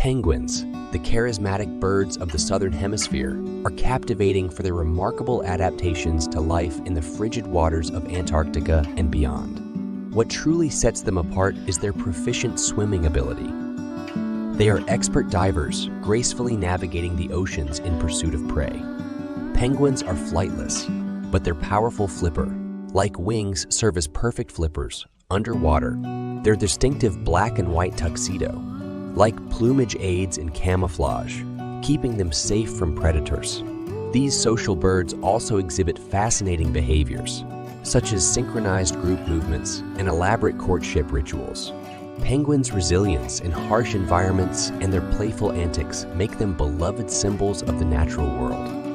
Penguins, the charismatic birds of the southern hemisphere, are captivating for their remarkable adaptations to life in the frigid waters of Antarctica and beyond. What truly sets them apart is their proficient swimming ability. They are expert divers, gracefully navigating the oceans in pursuit of prey. Penguins are flightless, but they're powerful flipper. Like wings, serve as perfect flippers. Underwater, their distinctive black and white tuxedo, like plumage aids in camouflage, keeping them safe from predators. These social birds also exhibit fascinating behaviors, such as synchronized group movements and elaborate courtship rituals. Penguins' resilience in harsh environments and their playful antics make them beloved symbols of the natural world.